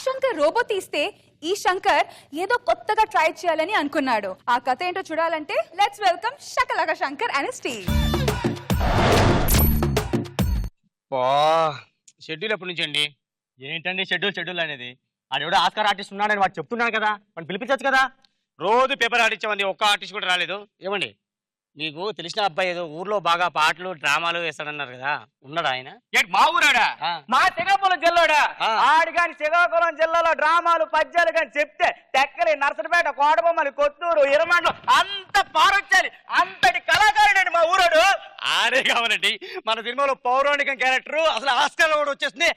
Shankar robo తీస్తే ఈ శంకర్ ఏదో కొత్తగా ట్రై చేయాలని అనుకున్నాడు. ఆ కథ ఏంటో చూడాలంటే let's welcome Shakalaka Shankar and team. Schedule ఎప్పటి నుంచి అండి? ఏంటండి షెడ్యూల్ అనేది? ఆడెవడో ఆస్కార్ ఆర్టిస్ట్ ఉన్నాడని వాడు చెప్తున్నాను కదా, వాడిని పిలిపించచ్చు కదా. రోజు పేపర్ ఆడిచ్చామండి, ఒక్క ఆర్టిస్ట్ కూడా రాలేదు. ఏమండి మీకు తెలిసిన అబ్బాయి ఏదో ఊర్లో బాగా పాటలు డ్రామాలు వేస్తాడన్నారు కదా, ఉన్నాడా ఆయన? మా ఊరాడా? మా శ్రీకాకుళం జిల్లాడా? ఆడు కాని శ్రీకాకుళం జిల్లాలో డ్రామాలు పద్యాలు కానీ చెప్తే టెక్కలి, నర్సరిపేట, కోటబొమ్మలు, కొత్తూరు, ఇరమండలు అంత పారొచ్చాలి. అంతటి కళాకారుడు మా ఊరాడు. ఆడే కావాలండి మన సినిమాలో పౌరాణికం క్యారెక్టర్ అసలు ఆస్కార్ కూడా వచ్చేస్తుంది.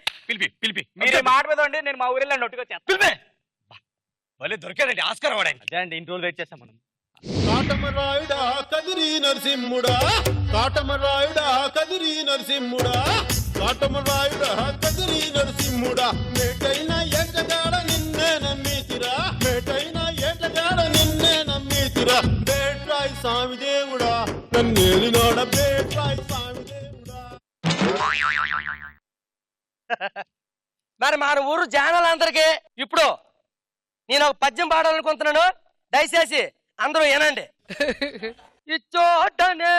పిలిపి మీరు మాట మీద ఉండి నేను మా ఊరిలో నొట్టుకొచ్చాను. మళ్ళీ దొరికాడండి ఆస్కార్ వాడు. అదే అండి ఇన్ని రోజులు వెయిట్ చేస్తాం మనం. కాటమరాయుడా కదిరి నరసింహుడా, కాటమరాయుడా కదిరి నరసింహుడా, కాటమరాయుడా కదిరి నరసింహుడా, మేటైన ఏటగాడ నిన్నే నమ్మితిరా, మేటైన ఏటగాడ నిన్నే నమ్మితిరా, బేట్రాయి స్వామి దేవుడా నన్నేలినోడ బేట్రాయి స్వామి దేవుడా. మరి మన ఊరు జనాలందరికీ ఇప్పుడు నేను ఒక పద్యం పాడాలనుకుంటున్నాను, దయచేసి అందరూ వినండి. ఇచ్చోటనే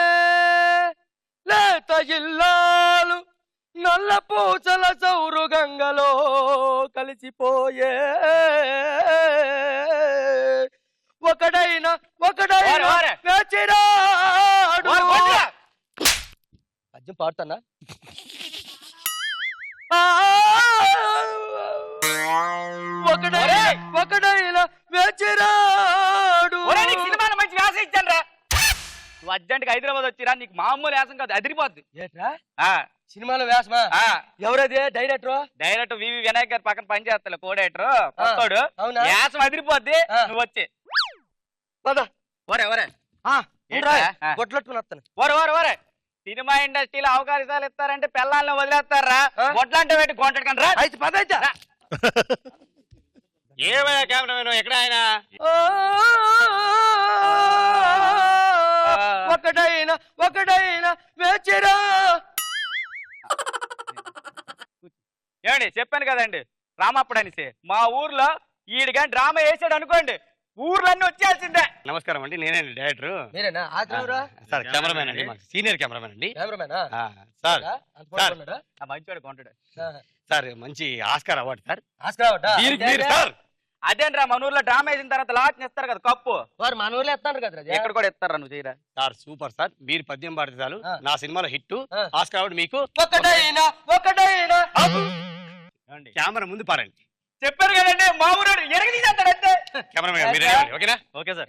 లేత ఇల్లాలు నల్ల పూసల సౌరు గంగలో కలిసిపోయే, ఒకడైనా వేచిరాడు. పద్యం పాడుతానా? ఒకడైనా వేచిరాడు. సినిమాలో మంచి వ్యాసం ఇచ్చాను రా. నువ్వు అర్జెంట్గా హైదరాబాద్ వచ్చిరా, నీకు మామూలు వ్యాసం కాదు, అదిరిపోద్ది. సినిమాలో వేసమా? ఎవరది డైరెక్టర్ వివి వినాయక్ గారి పక్కన పని చేస్తా కో డైరెక్టర్ వస్తాడు. వ్యాసం అదిరిపోద్ది. నువ్వు వచ్చి గొడ్లట్టుకుని వస్తాను. ఓరే సినిమా ఇండస్ట్రీలో అవకాశాలు ఇస్తారంటే పిల్లల్ని వదిలేస్తారా? గొడ్లంటే పెట్టి కొంటాడు రా. అయితే పదైతే ఏమయ్యా కెమెరా ఎక్కడ ఆయన? ఒకడైనా వేచిరా. ఏమండి చెప్పాను కదండి రామప్పుడు అనేసి, మా ఊర్లో ఈడు కానీ డ్రామా వేసాడు అనుకోండి ఊర్లన్నీ వచ్చేయాల్సిందే. నమస్కారం అండి, నేనండి డైరెక్టర్. మీరేనా? సార్ కెమెరామెన్ అండి, సీనియర్ కెమెరామెన్ అండి. సార్ మంచివాడు కొంటాడు సార్, మంచి ఆస్కార్ అవార్డు సార్. ఆస్కార్ అదేంట్రా మన ఊర్లో డ్రామా వేసిన తర్వాత లాట్ ఇస్తారు కదా కప్పు, వారు మన ఊర్లో ఇస్తారు కదా, ఎక్కడ కూడా ఇస్తారా? నువ్వు చేయరా సార్? సూపర్ సార్, మీరు పద్యం పాడితే చాలు నా సినిమాలో హిట్. ఆస్కార్ అవార్డు మీకు. ఒకడైనా కెమెరా ముందు పారండి. చెప్పారు కదండి మా ఊరు ఎరగదీసేస్తాడంటే. కెమెరామెన్ మీరు ఓకేనా? Okay sir.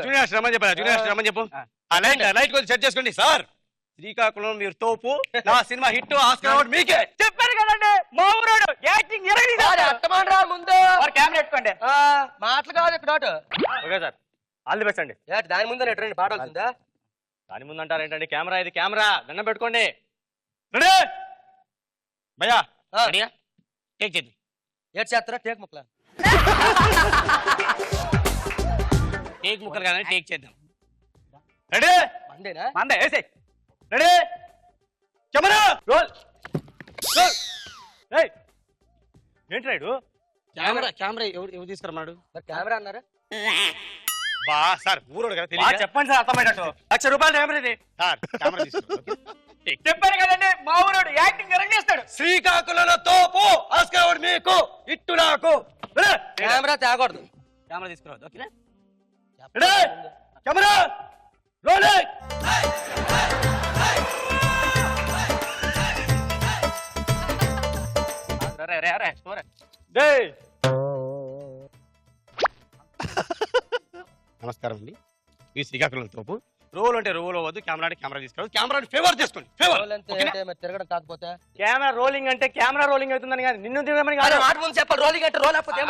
జూనియర్ రమ్మని చెప్పు. ఆ లైట్ కొంచెం సెట్ చేసుకోండి సార్. శ్రీకాకుళం మీరు తోపు, నా సినిమా హిట్, ఆస్కార్ అవార్డు మీకే. చెప్పారు కదండి మా ఊరు యాక్టింగ్ ఎరగదీసేస్తాడు. ముందు కెమెరా పెట్టుకోండి. మాటలు కాదు ఇక్కడ. Okay sir, all the best అండి. దాని ముందు ఎట్రండి పాడాల్సిందా? దాని ముందు అంటారు ఏంటండి? కెమెరా ఇది కెమెరా, దండం పెట్టుకోండి. రెడీ భయ్యా? టేక్ చేద్దాం. ఏడు చేస్తారా? టేక్ ముక్కలు కానీ టేక్ చేద్దాం. రెడీ? మందే వేసే. రెడీ? Camera roll. ఏంటి రైడు? కెమెరా ఎవరు తీసుకురన్నాడు? కెమెరా అన్నారా? బా సార్, ఊరోడు కదా తెలియదు. చెప్పండి సార్, అర్థమయ్యేటట్టు. ₹1,00,000 కెమెరా ఇది సార్. కెమెరా తీసుకురా. చెప్పారు కదండి మా ఊరోడు యాక్టింగ్ ఎరగేస్తాడు. శ్రీకాకుళంలో తోపు, ఆస్కార్ అవార్డు మీకు, ఇట్టు నాకు. కెమెరా తేకూడదు. కెమెరా తీసుకురావద్దు. ఓకేనా? రెడీ? Camera rolling. నమస్కారం అండి, ఈ శ్రీకాకుళం తోపు. రోల్ అంటే రోల్ అవ్వద్దు, కెమెరా అంటే కెమెరా తీసుకురావద్దు. కెమెరాని ఫేవర్ చేసుకోండి. తిరగడం కాకపోతే కెమెరా రోలింగ్ అంటే కెమెరా రోలింగ్ అవుతుందని కాదు, నిన్ను తిరగమని కాదు. మాట ముందు చెప్పాలి. రోలింగ్ అంటే రోల్ అయిపోతే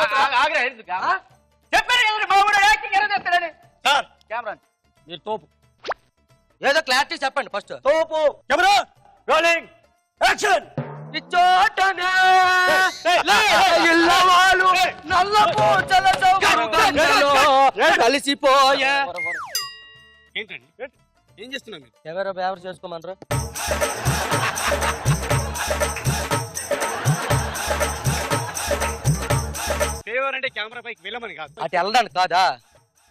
చెప్పారు కదండి మా ఊరోడు యాక్టింగ్ ఎరగేస్తాడని. సార్ కెమెరా మీరు తోపు, ఏదో క్లారిటీ చెప్పండి ఫస్ట్. తోపు, కెమెరా రోలింగ్, యాక్షన్. ఇచ్చోటనే ఇల్లవాలు నల్ల పూసల సౌరు గంగలో కలిసిపోయే. ఏంటండి ఏం చేస్తున్నా మీరు? ఎవరు చేసుకోమన్నారు? ఎవరంటే కెమెరా పైకి వెళ్ళమని కాదు, అటు వెళ్ళడానికి కాదా?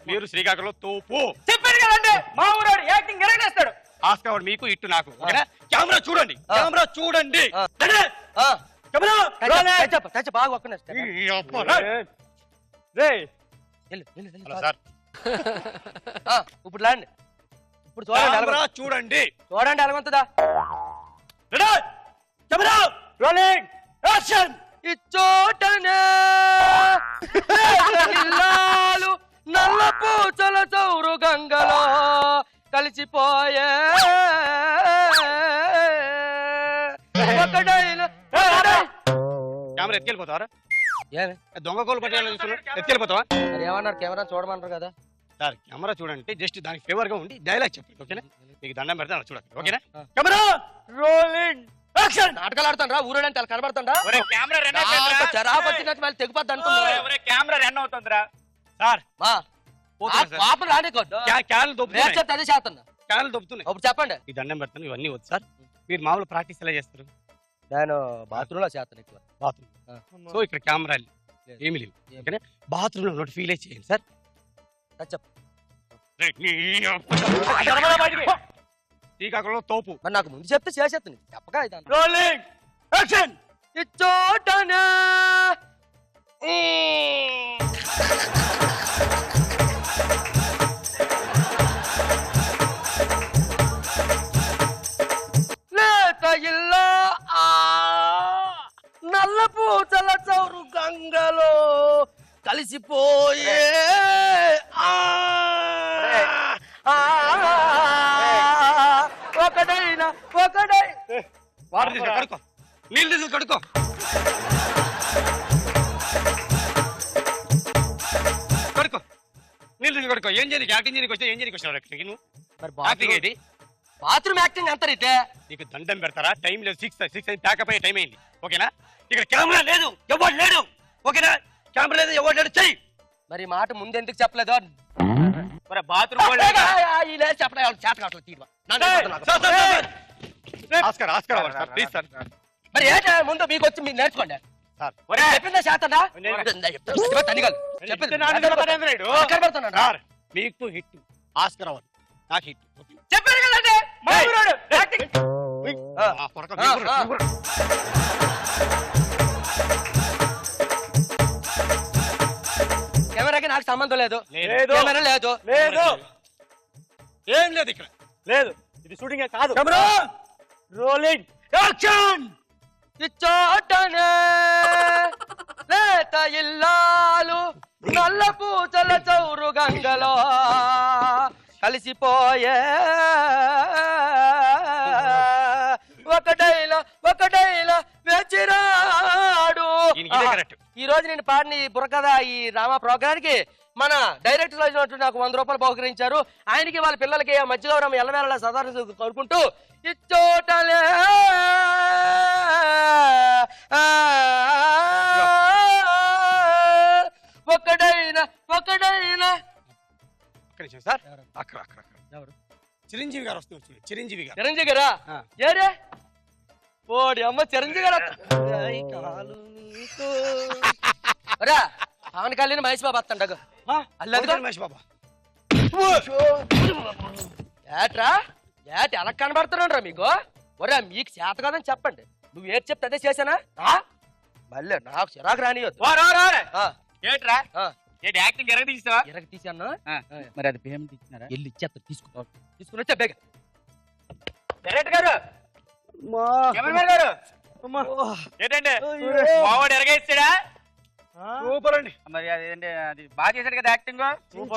మీరు శ్రీకాకుళంలో తోపు. చెప్పారు కదండి మా ఊరోడు యాక్టింగ్ ఎరగేస్తాడు. ఆస్కార్ మీకు ఇట్టు నాకు, ఓకేనా? కెమెరా చూడండి, కెమెరా చూడండి. ఆ, కెమెరా టచ్ బాగా ఒక్క నిమిషం. వెళ్ళు, వెళ్ళు, వెళ్ళు. హలో సార్, ఇప్పుడు లాండి. ఇప్పుడు చూడండి కెమెరా ఎలాగ- చూడండి. చూడండి ఎలాగుంటుందా? రెడీ? Camera rolling action. ఇచ్చోటనే ఇల్లాలు నల్ల పూచల చౌరు గంగలో కలిసిపోయే ఒకడైన కెమెరా ఎత్తుకెళ్ళిపోతావా? ఏమి దొంగ కోలు పట్టేయాలని చూస్తున్నావు, ఎత్తుకెళ్ళిపోతావా? మరి ఏమన్నారు? కెమెరా చూడమన్నారు కదా. సార్ కెమెరా చూడండి, జస్ట్ దానికి ఫేవర్ గా ఉండి డైలాగ్ చెప్పండి, ఓకేనా? మీకు దండం పెడతాను చూడండి, ఓకేనా? Camera rolling action. నాటకాలు ఆడుతాను రా, ఊరేడంటే అలా కనబడుతుందా? ఒరే కెమెరా రన్ చెరాపట్టినట్టు మళ్ళీ తెగిపోద్ది అనుకున్నా. ఒరే కెమెరా రన్ అవుతుందిరా. సార్ మా పోతున్నా సార్. పాపలు రానికొద్దు. క్యాన్లు నేను దొబ్బుతున్నాయి, చెప్తే అదే చేస్తున్నా. క్యాన్లు దొబ్బుతున్నాయి. ఇప్పుడు చెప్పండి. ఈ దండం పెడతాను, ఇవన్నీ వద్దు సార్. మీరు మామూలు ప్రాక్టీస్ ఎలా చేస్తారు? నేను బాత్రూమ్ లో చేస్తాను ఎక్కువ. బాత్రూమ్. సో ఇక్కడ కెమెరా ఏమి లేవు, ఓకేనా? బాత్రూమ్ లో నోటి ఫీల్ చేయండి సార్. చెప్పు. శ్రీకాకుళంలో తోపు. మరి నాకు ముందు చెప్తే చేసేస్తాను, చెప్పగా ఇదాన్ని. Rolling action. ఇచ్చోటనే లేత ఇల్లా నల్ల పూచల చౌరు గంగలో కలిసిపోయే ఒకడైనా వాటర్ తీసుకో, కడుక్కో, నీళ్ళు తీసుకు కడుక్కో. కడుక్కో, నీళ్ళు తీసుకు కడుక్కో. ఏం చేయడానికి యాక్టింగ్ చేయడానికి వచ్చా? ఏం చేయడానికి వచ్చావు ఇక్కడికి నువ్వు? మరి యాక్టింగ్ ఏంటి? బాత్రూమ్ యాక్టింగ్ అంతా రీతే. నీకు దండం పెడతారా? టైం లేదు, 6 అయింది, ప్యాకప్ అయ్యే టైం అయింది, ఓకేనా? ఇక్కడ కెమెరా లేదు, ఎవరు లేడు, ఓకేనా? కెమెరా లేదు, ఎవరు లేడు, చెయ్యి. మరి ఈ మాట ముందు ఎందుకు చెప్పలేదు? మరి బాత్రూమ్ చెప్పలేదు చేత కావట్లేదు తీరువా. Sir, sir, sir. ఆస్కార్ అవ్వాలి సార్, ప్లీజ్ సార్. మరి ఏంట ముందు మీకు వచ్చి మీరు నేర్చుకోండి. సార్ చెప్పిందా చేతండా? సార్, మీకు హిట్ ఆస్కార్ అవ్వాలి, నాకు హిట్. చెప్పారు కదండి మా ఊరోడు యాక్టింగ్. కెమెరాకి నాకు సంబంధం లేదు. లేదు. కెమెరా లేదు. లేదు ఏం లేదు ఇక్కడ. లేదు, ఇది షూటింగ్ కాదు. Camera rolling action. ఇచ్చోటనే లేత ఇల్లాలు నల్ల పూచల చౌరు గంగలో కలిసిపోయే ఒకడైలా వెచ్చిరాడు. ఇదే కరెక్ట్. ఈ రోజు నేను పాడిన ఈ బుర్రకథ ఈ డ్రామా ప్రోగ్రానికి మన డైరెక్టర్ వచ్చినట్టు నాకు 100 రూపాయలు బహుకరించారు. ఆయనకి వాళ్ళ పిల్లలకి ఆ మధ్యగౌరవం ఎల్లవేళ సదారణ కోరుకుంటూ ఇచ్చోటలే ఒకడైనా ఒక్క నిమిషం సార్. అక్కడ ఎవరు? చిరంజీవి గారు వస్తున్నారు. చిరంజీవి గారు. చిరంజీవి గారా? ఏరే ఓడి అమ్మ చిరంజీవి గారు. రా పవన్ కళ్యాణ్ మహేష్ బాబు వస్తాడు. మహేష్ బాబా ఏట్రా ఏటి ఎలా కనబడుతున్నాడు మీకు? ఒరే మీకు చేత కదని చెప్పండి. నువ్వు ఏది చెప్తే అదే చేశానా? మళ్ళీ నాకు చిరాకు రానియొద్దు. ఏంట్రా ఏంటి యాక్టింగ్ ఎరగ తీస్తావా? ఎరగ తీసాను. మరి అది పేమెంట్ ఇచ్చినారా? వెళ్ళి ఇచ్చేస్తా, తీసుకుని వచ్చా బేగ. డైరెక్టర్ గారు, కెమెరామెన్ గారు, ఏంటండి మావాడు ఎరగ ఇస్తాడా? సూపర్ అండి. మరి అదేంటి అది బాగా చేశాడు కదా యాక్టింగ్.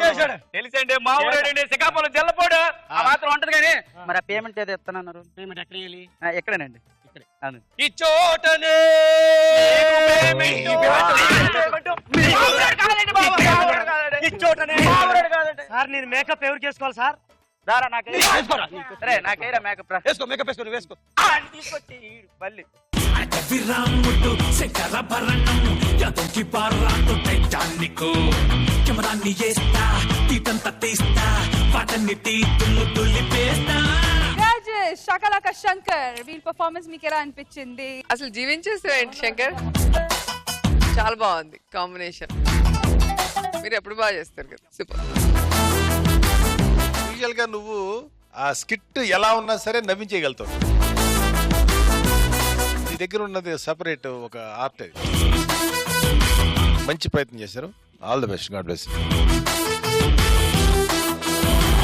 చేశాడు. తెలుసండి మా ఊరేండి శ్రీకాకుళం జల్లపోడు ఆ మాత్రం ఉంటది కానీ. మరి ఆ పేమెంట్ ఏదో ఇస్తానన్నారు. పేమెంట్ ఎక్కడ ఇవ్వాలి? ఎక్కడేనండి? ఇక్కడే. ఈ చోటనే సార్ నేను మేకప్ ఎవరు చేసుకోవాలి సార్? రారా నాకేరా మేకప్ వేసుకో, మేకప్ వేసుకో, నువ్వు వేసుకో. తీసుకొచ్చి మళ్ళీ విరాముడు శంకరభరణం యాదవ్కి పారాతో టైటానిక్ కెమెరాన్ని చేస్తా తీటంతా తీస్తా వాటన్ని తీతులు దులిపేస్తా. రాజేష్ షకలక శంకర్ వీళ్ళ పర్ఫార్మెన్స్ మీకు ఎలా అనిపించింది? అసలు జీవించేస్తావేంటి శంకర్? చాలా బాగుంది కాంబినేషన్. మీరు ఎప్పుడు బాగా చేస్తారు కదా, సూపర్. యూజువల్ గా నువ్వు ఆ స్కిట్ ఎలా ఉన్నా సరే నవ్వించేయగలుగుతావు. నీ దగ్గర ఉన్నది సెపరేట్ ఒక ఆర్ట్. మంచి ప్రయత్నం చేశారు. All the best. God bless.